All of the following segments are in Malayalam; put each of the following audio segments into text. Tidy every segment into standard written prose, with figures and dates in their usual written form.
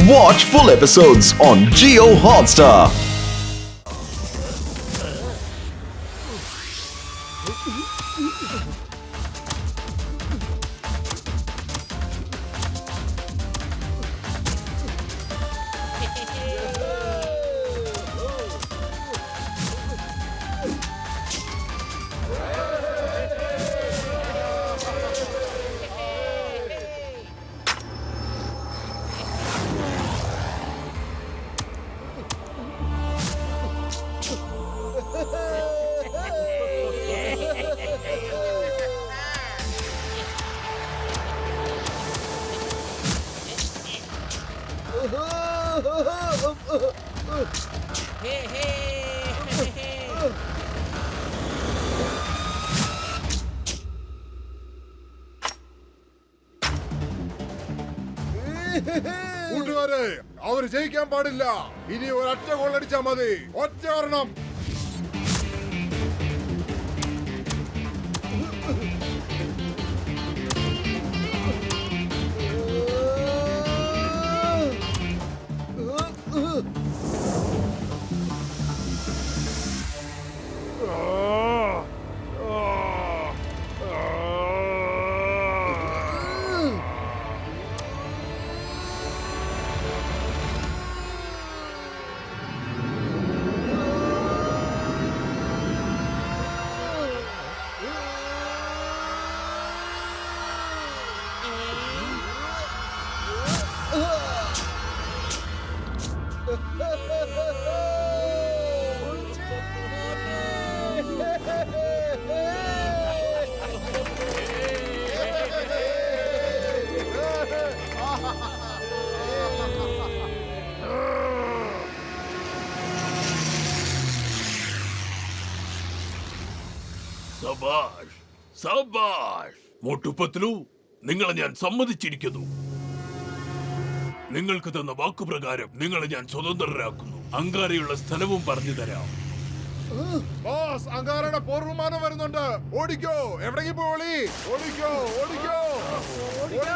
Watch full episodes on Jio Hotstar. കൂട്ടുകാരെ, അവര് ജയിക്കാൻ പാടില്ല. ഇനി ഒരൊറ്റ ഗോളടിച്ചാ മതി. ഒറ്റ ഒരെണ്ണം. സബാഷ് സബാഷ് മോട്ടുപത്ലു, നിങ്ങളെ ഞാൻ സമ്മതിച്ചിരിക്കുന്നു. നിങ്ങൾക്ക് തന്ന വാക്കുപ്രകാരം നിങ്ങളെ ഞാൻ സ്വതന്ത്രരാക്കുന്നു. അങ്കാരയുള്ള സ്ഥലവും പറഞ്ഞു തരാം. ബോസ്, അങ്കാരയുടെ പോർവിമാനം വരുന്നുണ്ട്. ഓടിക്കോ, എവിടെയെങ്കിലും പോയി ഓടിക്കോ, ഓടിക്കോ,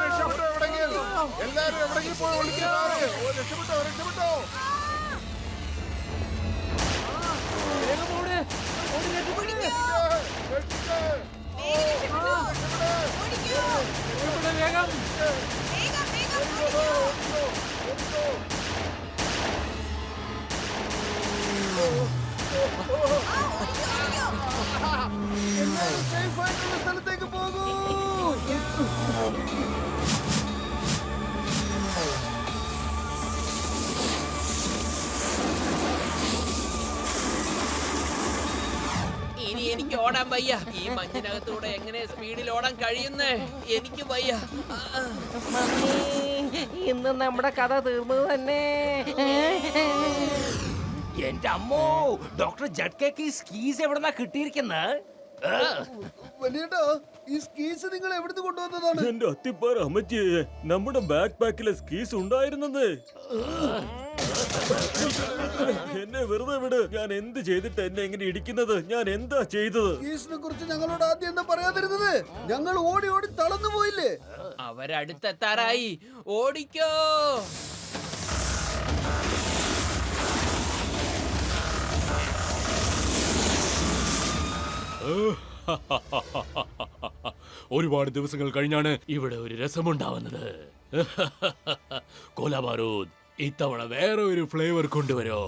രക്ഷപ്പെട്ടോ. എവിടെയെങ്കിലും എല്ലാരും എവിടെയെങ്കിലും പോയി ഒളിക്കോ. രക്ഷപ്പെട്ടോ, രക്ഷപ്പെട്ടോ. സ്ഥലത്തേക്ക് പോകൂ. ഇനി എനിക്ക് ഓടാൻ വയ്യ. ഈ മഞ്ഞിനകത്തൂടെ എങ്ങനെ സ്പീഡിൽ ഓടാൻ കഴിയുന്നേ? എനിക്ക് വയ്യ. ഇന്ന് നമ്മുടെ കഥ തീർന്നത് തന്നെ. എന്റെ അമ്മോ, ഡോക്ടർ ജഡ്കേക്ക് ഈ സ്കീസ് എവിടെന്നാ കിട്ടിയിരിക്കുന്നത്? വലിയേട്ടാ, ഈ സ്കീസ് നിങ്ങൾ എവിടുന്ന് കൊണ്ടുവന്നതാണ്? എന്റെ അത്തിപ്പാറ അമ്മച്ചിയെ, നമ്മുടെ ബാക്ക് പാക്കിലെ സ്കീസ് ഉണ്ടായിരുന്നത്. എന്നെ വെറുതെ വിട്. ഞാൻ എന്ത് ചെയ്തിട്ട് എന്നെ എങ്ങനെ ഇടിക്കുന്നത്? ഞാൻ എന്താ ചെയ്തത്? സ്കീസിനെ കുറിച്ച് ഞങ്ങളോട് ആദ്യം എന്താ പറയാതിരുന്നത്? ഞങ്ങൾ ഓടി ഓടി തളർന്നു പോയില്ലേ? അവരടുത്തെത്താറായി. ഓടിക്കോ. ഒരുപാട് ദിവസങ്ങൾ കഴിഞ്ഞാണ് ഇവിടെ ഒരു രസമുണ്ടാവുന്നത്. കോലാബാരൂദ്, ഇത്തവണ വേറെ ഒരു ഫ്ലേവർ കൊണ്ടുവരോ?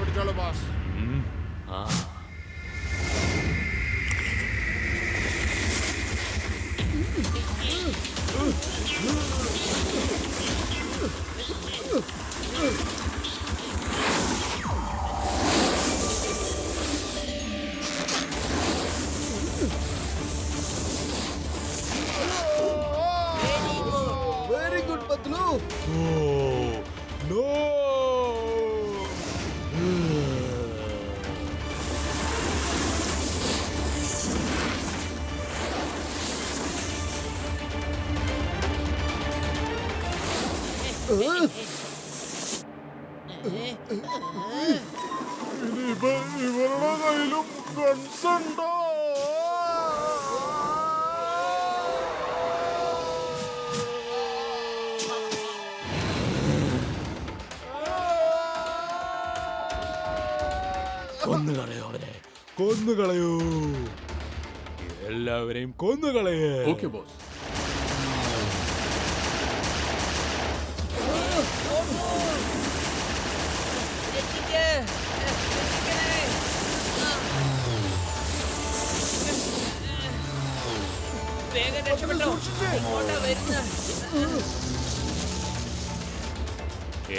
പിടിച്ചോളൂ ബോസ്. വെരി ഗുഡ് പത്ലു. നോ. ഇനിയിപ്പോ ഇവരുടെ കയ്യിലും ഗൺസ് ഉണ്ടോ? കൊന്നുകളയോ അവരെ, കൊന്നുകളയോ, എല്ലാവരെയും കൊന്നുകളയേ. Okay boss. രക്ഷിക്ക്. രക്ഷിക്കണേ. വേഗം രക്ഷപ്പെട്ടോ. ഇങ്ങോട്ടാ വരുന്നത്.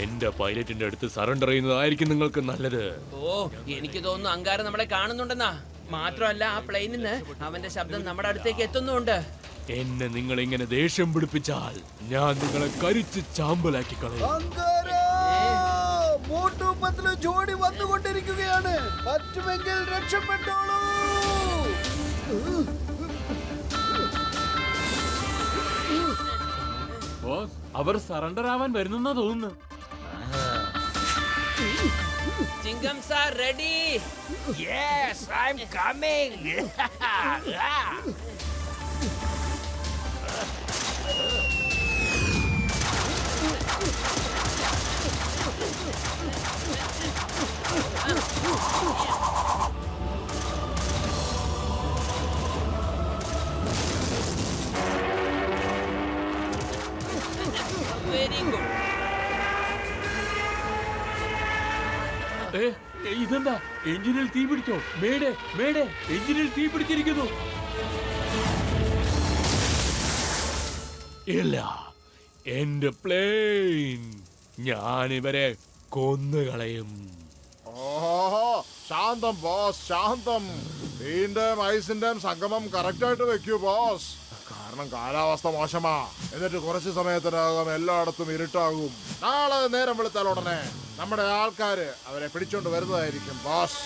എന്റെ പൈലറ്റിന്റെ അടുത്ത് സറണ്ടർ ചെയ്യുന്നതായിരിക്കും നിങ്ങൾക്ക് നല്ലത്. ഓ, എനിക്ക് തോന്നുന്നു അങ്കാരം നമ്മളെ കാണുന്നുണ്ടെന്നാ. മാത്രമല്ല ആ പ്ലെയിനിൽ നിന്ന് അവന്റെ ശബ്ദം നമ്മുടെ അടുത്തേക്ക് എത്തുന്നുണ്ട്. എന്നെ നിങ്ങൾ ഇങ്ങനെ ദേഷ്യം പിടിപ്പിച്ചാൽ ഞാൻ നിങ്ങളെ കരിച്ച് ചാമ്പലാക്കി കളയും. ജോഡി വന്നുകൊണ്ടിരിക്കുകയാണ്. പറ്റുമെങ്കിൽ രക്ഷപ്പെട്ടോളൂ. ബോസ്, അവർ സറണ്ടർ ആവാൻ വരുന്നെന്നാ തോന്നുന്നു. ചിങ്കം sir ready. Yes, I'm coming. Very good. ഇതെന്താ, എഞ്ചിനിൽ തീ പിടിച്ചോ? മേടെ മേടെ, എഞ്ചിനിൽ തീ പിടിച്ചിരിക്കുന്നു. ഇല്ല, എന്റെ പ്ലെയിൻ, ഞാനിവരെ കൊന്നുകളയും. ഓഹോ, ശാന്തം ബോസ്, ശാന്തം. തീന്റെയും ഐസിന്റെയും സംഗമം കറക്റ്റ് ആയിട്ട് വെക്കൂ ബോസ്. കാരണം കാലാവസ്ഥ മോശമാ. എന്നിട്ട് കുറച്ച് സമയത്തിനകം എല്ലായിടത്തും ഇരുട്ടാകും. നാളെ നേരം വെളുത്താൽ ഉടനെ നമ്മുടെ ആൾക്കാര് അവരെ പിടിച്ചോണ്ട് വരുന്നതായിരിക്കും ബോസ്.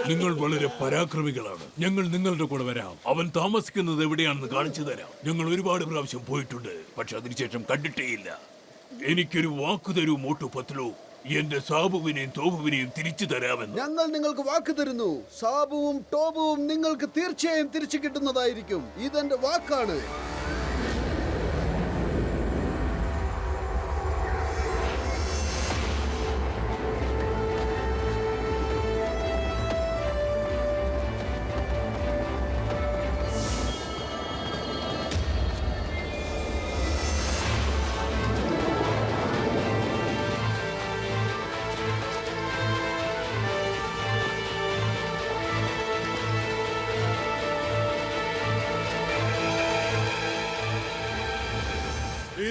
നിങ്ങൾ വളരെ പരാക്രമികളാണ്. ഞങ്ങൾ നിങ്ങളുടെ കൂടെ വരാം. അവൻ താമസിക്കുന്നത് എവിടെയാണെന്ന് കാണിച്ചു തരാം. ഞങ്ങൾ ഒരുപാട് പ്രാവശ്യം പോയിട്ടുണ്ട്, പക്ഷെ അതിനുശേഷം കണ്ടിട്ടേയില്ല. എനിക്കൊരു വാക്കു തരൂ മോട്ടു പത്ലു. എന്റെ സാബുവിനെയും തോബുവിനെയും തിരിച്ചു തരാമെന്ന്. ഞങ്ങൾ നിങ്ങൾക്ക് വാക്ക് തരുന്നു. സാബുവും ടോബുവും നിങ്ങൾക്ക് തീർച്ചയായും തിരിച്ചു കിട്ടുന്നതായിരിക്കും. ഇതെന്റെ വാക്കാണ്.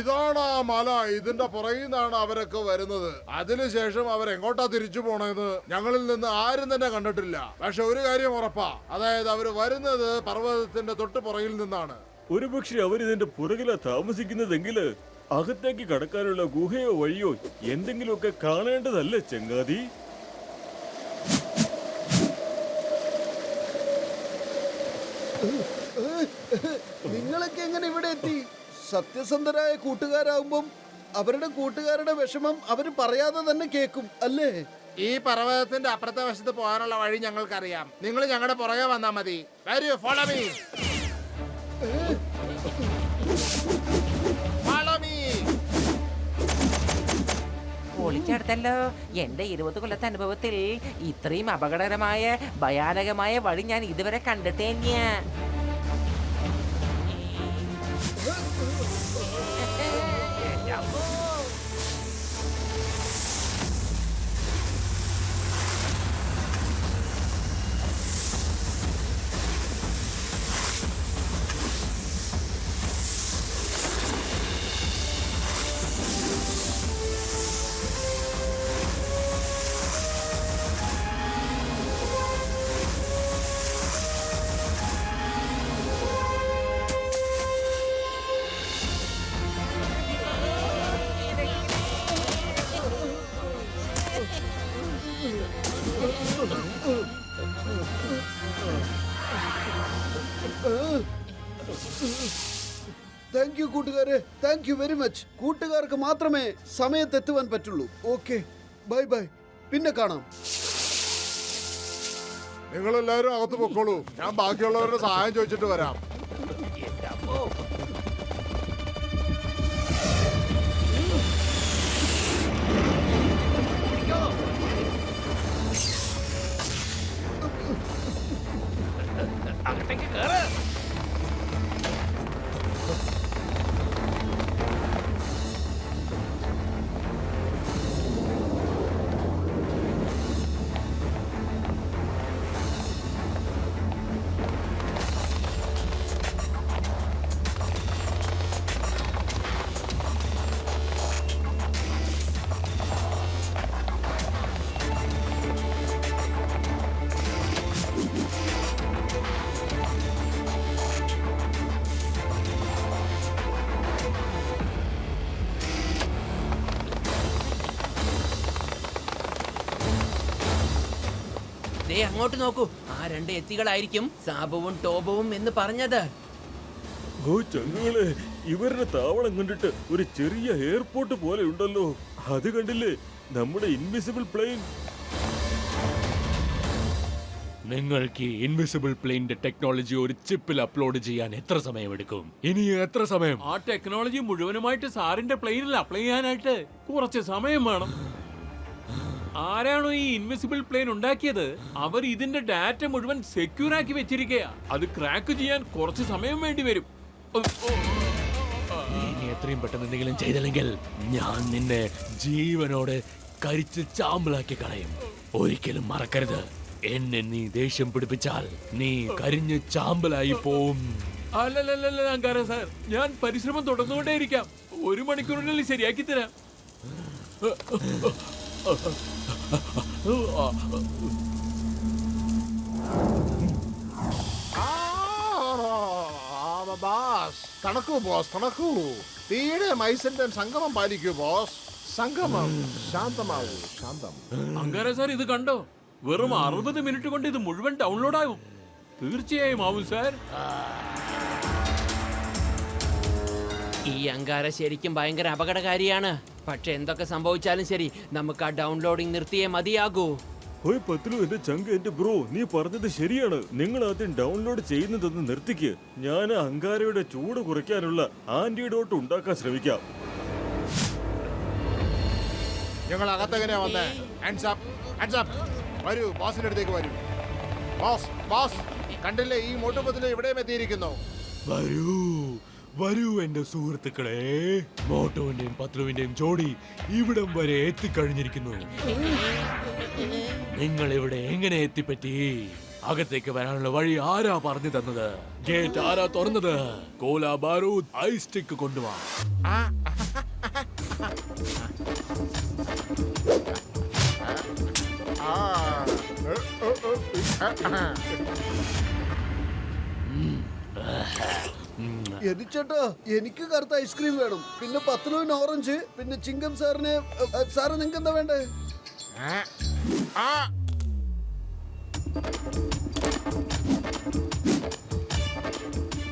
ഇതാണ് ആ മല. ഇതിന്റെ പുറകിൽ നിന്നാണ് അവരൊക്കെ വരുന്നത്. അതിനുശേഷം അവരെങ്ങോട്ടാ തിരിച്ചു പോണത് ഞങ്ങളിൽ നിന്ന് ആരും തന്നെ കണ്ടിട്ടില്ല. പക്ഷെ ഒരു കാര്യം ഉറപ്പാ, അതായത് അവര് വരുന്നത് പർവ്വതത്തിന്റെ തൊട്ട് പുറകിൽ നിന്നാണ്. ഒരുപക്ഷെ അവരിതിന്റെ പുറകിലാ താമസിക്കുന്നതെങ്കില് അകത്തേക്ക് കടക്കാനുള്ള ഗുഹയോ വഴിയോ എന്തെങ്കിലുമൊക്കെ കാണേണ്ടതല്ലേ ചങ്ങാതി? നിങ്ങളൊക്കെ എങ്ങനെ ഇവിടെ എത്തി? സത്യസന്ധരായ കൂട്ടുകാരാകുമ്പം അവരുടെ കൂട്ടുകാരുടെ വിഷമം അവര് പറയാതെ തന്നെ കേൾക്കും അല്ലേ? ഈ പർവ്വതത്തിന്റെ അപ്പുറത്തെ വശത്ത് പോകാനുള്ള വഴി ഞങ്ങൾക്കറിയാം. നിങ്ങൾ ഞങ്ങളുടെ പുറകെ വന്നാ മതി. വരൂ, ഫോളോ മീ. Follow me. പൊളിച്ചെടുത്തല്ലോ. എന്റെ 20 കൊല്ലത്തെ അനുഭവത്തിൽ ഇത്രയും അപകടകരമായ ഭയാനകമായ വഴി ഞാൻ ഇതുവരെ കണ്ടിട്ടേ തന്നെയാ. കൂട്ടുകാരെ, താങ്ക് യു വെരി മച്ച്. കൂട്ടുകാർക്ക് മാത്രമേ സമയത്തെത്തുവാൻ പറ്റുള്ളൂ. ഓക്കെ, ബൈ ബൈ, പിന്നെ കാണാം. നിങ്ങളെല്ലാവരും അകത്ത് പൊക്കോളൂ. ഞാൻ ബാക്കിയുള്ളവരുടെ സഹായം ചോദിച്ചിട്ട് വരാം. അകത്തേക്ക് കേറ്. ദേ അങ്ങോട്ട് നോക്കൂ. ആ രണ്ട് എത്തികളായിരിക്കും സാബുവും ടോബവും എന്ന് പറഞ്ഞത്. ഓ ചങ്ങുകളെ, ഇവരുടെ താവളം കണ്ടിട്ട് ഒരു ചെറിയ എയർപോർട്ട് പോലെ ഉണ്ടല്ലോ. അത് കണ്ടില്ലേ, നമ്മുടെ ഇൻവിസിബിൾ പ്ലെയിൻ. നിങ്ങൾക്ക് ഈ ഇൻവിസിബിൾ പ്ലെയിന്റെ ടെക്നോളജി ഒരു ചിപ്പിൽ അപ്ലോഡ് ചെയ്യാൻ എത്ര സമയമെടുക്കും? ഇനി എത്ര സമയം? ആ ടെക്നോളജി മുഴുവനുമായിട്ട് സാറിന്റെ പ്ലെയിനിൽ അപ്ലൈ ചെയ്യാനായിട്ട് കുറച്ച് സമയം വേണം. ആരാണോ ഈ ഇൻവിസിബിൾ പ്ലെയിൻ ഉണ്ടാക്കിയത്, അവർ ഇതിന്റെ ഡാറ്റ മുഴുവൻ സെക്യൂർ ആക്കി വെച്ചിരിക്കുക. അത് ക്രാക്ക് ചെയ്യാൻ കുറച്ച് സമയം വേണ്ടി വരും. നീ എത്രയും പെട്ടെന്ന് എന്തെങ്കിലും ചെയ്തില്ലെങ്കിൽ ഞാൻ നിന്നെ ജീവനോടെ കരിച്ച് ചാമ്പലാക്കി കളയും. ഒരിക്കലും മറക്കരുത്, എന്നെ നീ ദേഷ്യം പിടിപ്പിച്ചാൽ നീ കരിഞ്ഞ് ചാമ്പലായി പോവും. അല്ലല്ലല്ല അങ്കാര സാർ, ഞാൻ പരിശ്രമം തുടർന്നുകൊണ്ടേയിരിക്കാം. 1 മണിക്കൂറിനുള്ളിൽ ശരിയാക്കി തരാം. ബോസ് തണക്കൂ, ബോസ് തണക്കൂ. തീയുടെ മൈസിന്റെ സംഗമം പാലിക്കൂ ബോസ്. സംഗമം ശാന്തമാവൂ, ശാന്തം. അങ്കാര സാർ, ഇത് കണ്ടോ? വെറും 60 മിനിറ്റ് കൊണ്ട് ഇത് മുഴുവൻ ഡൗൺലോഡ് ആവും. തീർച്ചയായും ആവും സാർ. ഈ അങ്കാര ശരിക്കും ഭയങ്കര അപകടകാരിയാണ്. പക്ഷെ എന്തൊക്കെ സംഭവിച്ചാലും ശരി, നമുക്ക് ആ ഡൗൺലോഡിംഗ് നിർത്തിയേ മതിയാകൂ. ഓയ് പത്ലു, എന്റെ ചങ്ക്, എന്റെ ബ്രോ, നീ പറഞ്ഞത് ശരിയാണ്. നിങ്ങൾ ആദ്യം ഡൗൺലോഡ് ചെയ്യുന്നതെന്ന് നിർത്തിക്ക്. ഞാൻ അങ്കാരയുടെ ചൂട് കുറയ്ക്കാനുള്ള ആന്റിഡോട്ട് ഉണ്ടാക്കാൻ ശ്രമിക്കാം. ഞങ്ങൾ അകത്തെങ്ങനെയാ വന്നേ? Hands up, hands up. വരൂ, ബോസിന്റെ അടുത്തേക്ക് വരൂ. ബോസ്, ബോസ് കണ്ടില്ലേ, ഈ മോട്ടുപത്തിൽ ഇവിടെയും എത്തിയിരിക്കുന്നു. വരൂ വരൂ എന്റെ സുഹൃത്തുക്കളെ. മോട്ടോവിന്റെയും പത്ലുവിന്റെയും ജോഡി ഇവിടം വരെ എത്തിക്കഴിഞ്ഞിരിക്കുന്നു. നിങ്ങൾ ഇവിടെ എങ്ങനെ എത്തിപ്പറ്റി? അകത്തേക്ക് വരാനുള്ള വഴി ആരാ പറഞ്ഞു തന്നത്? ഗേറ്റ് ആരാ തുറന്നത്? കോല ബാരൂദ് ഐസ് സ്റ്റിക്ക് കൊണ്ടുവാ. ചേട്ടാ, എനിക്ക് കറുത്ത ഐസ്ക്രീം വേണം. പിന്നെ പത്ലുവിന് ഓറഞ്ച്, പിന്നെ ചിങ്കം സാറിന്. സാറ് നിങ്ങൾക്ക് എന്താ വേണ്ടേ?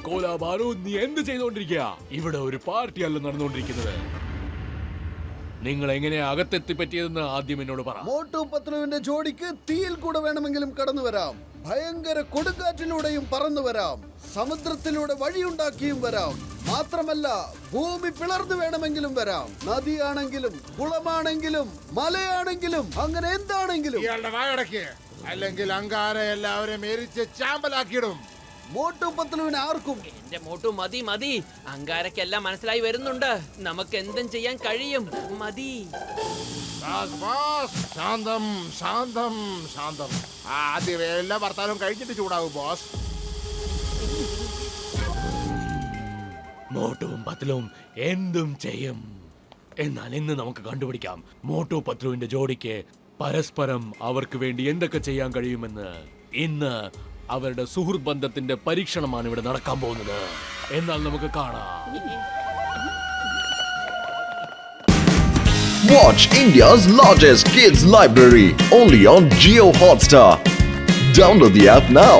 കോല ബാരൂദ്, നീ എന്ത് ചെയ്തോണ്ടിരിക്കുക? ഇവിടെ ഒരു പാർട്ടിയല്ല നടന്നുകൊണ്ടിരിക്കുന്നത്. നിങ്ങൾ എങ്ങനെ അകത്തെത്തിപ്പറ്റിയതെന്ന് ആദ്യം എന്നോട് പറ. മോട്ടു പത്ലുവിന്റെ ജോഡിക്ക് തീയിൽ കൂടെ വേണമെങ്കിലും കടന്നു വരാം, ഭയങ്കര കൊടുങ്കാറ്റിലൂടെയും പറന്നു വരാം, സമുദ്രത്തിലൂടെ വഴിയുണ്ടാക്കിയും വരാം. മാത്രമല്ല, ഭൂമി പിളർന്നു വേണമെങ്കിലും വരാം. നദിയാണെങ്കിലും കുളമാണെങ്കിലും മലയാണെങ്കിലും അങ്ങനെ എന്താണെങ്കിലും. ഇയാളുടെ വായടക്ക്, അല്ലെങ്കിൽ അങ്കാര എല്ലാവരും എരിച്ച് ചാമ്പലാക്കിയിടും. മോട്ടു പത്ലുവിന് ആർക്കും. എന്റെ മോട്ടു, മതി മതി. അങ്കാരക്കെല്ലാം മനസ്സിലായി വരുന്നുണ്ട്. നമുക്ക് എന്തും ചെയ്യാൻ കഴിയും. മതി. ശാന്തം, ശാന്തം, ശാന്തം. ആദ്യം എല്ലാ ഭർത്താവും കഴിച്ചിട്ട് ചൂടാവും ബോസ്. മോട്ടുവും പത്ലുവും എന്തും ചെയ്യും. എന്നാൽ ഇന്ന് നമുക്ക് കണ്ടുപിടിക്കാം മോട്ടു പത്ലുവിന്റെ ജോഡിക്ക് പരസ്പരം അവർക്ക് വേണ്ടി എന്തൊക്കെ ചെയ്യാൻ കഴിയുമെന്ന്. ഇന്ന് അവരുടെ സുഹൃത്ത് ബന്ധത്തിന്റെ പരീക്ഷണമാണ് ഇവിടെ നടക്കാൻ പോകുന്നത്. എന്നാൽ നമുക്ക് കാണാം. Watch India's largest kids library only on Jio Hotstar. Download the app now.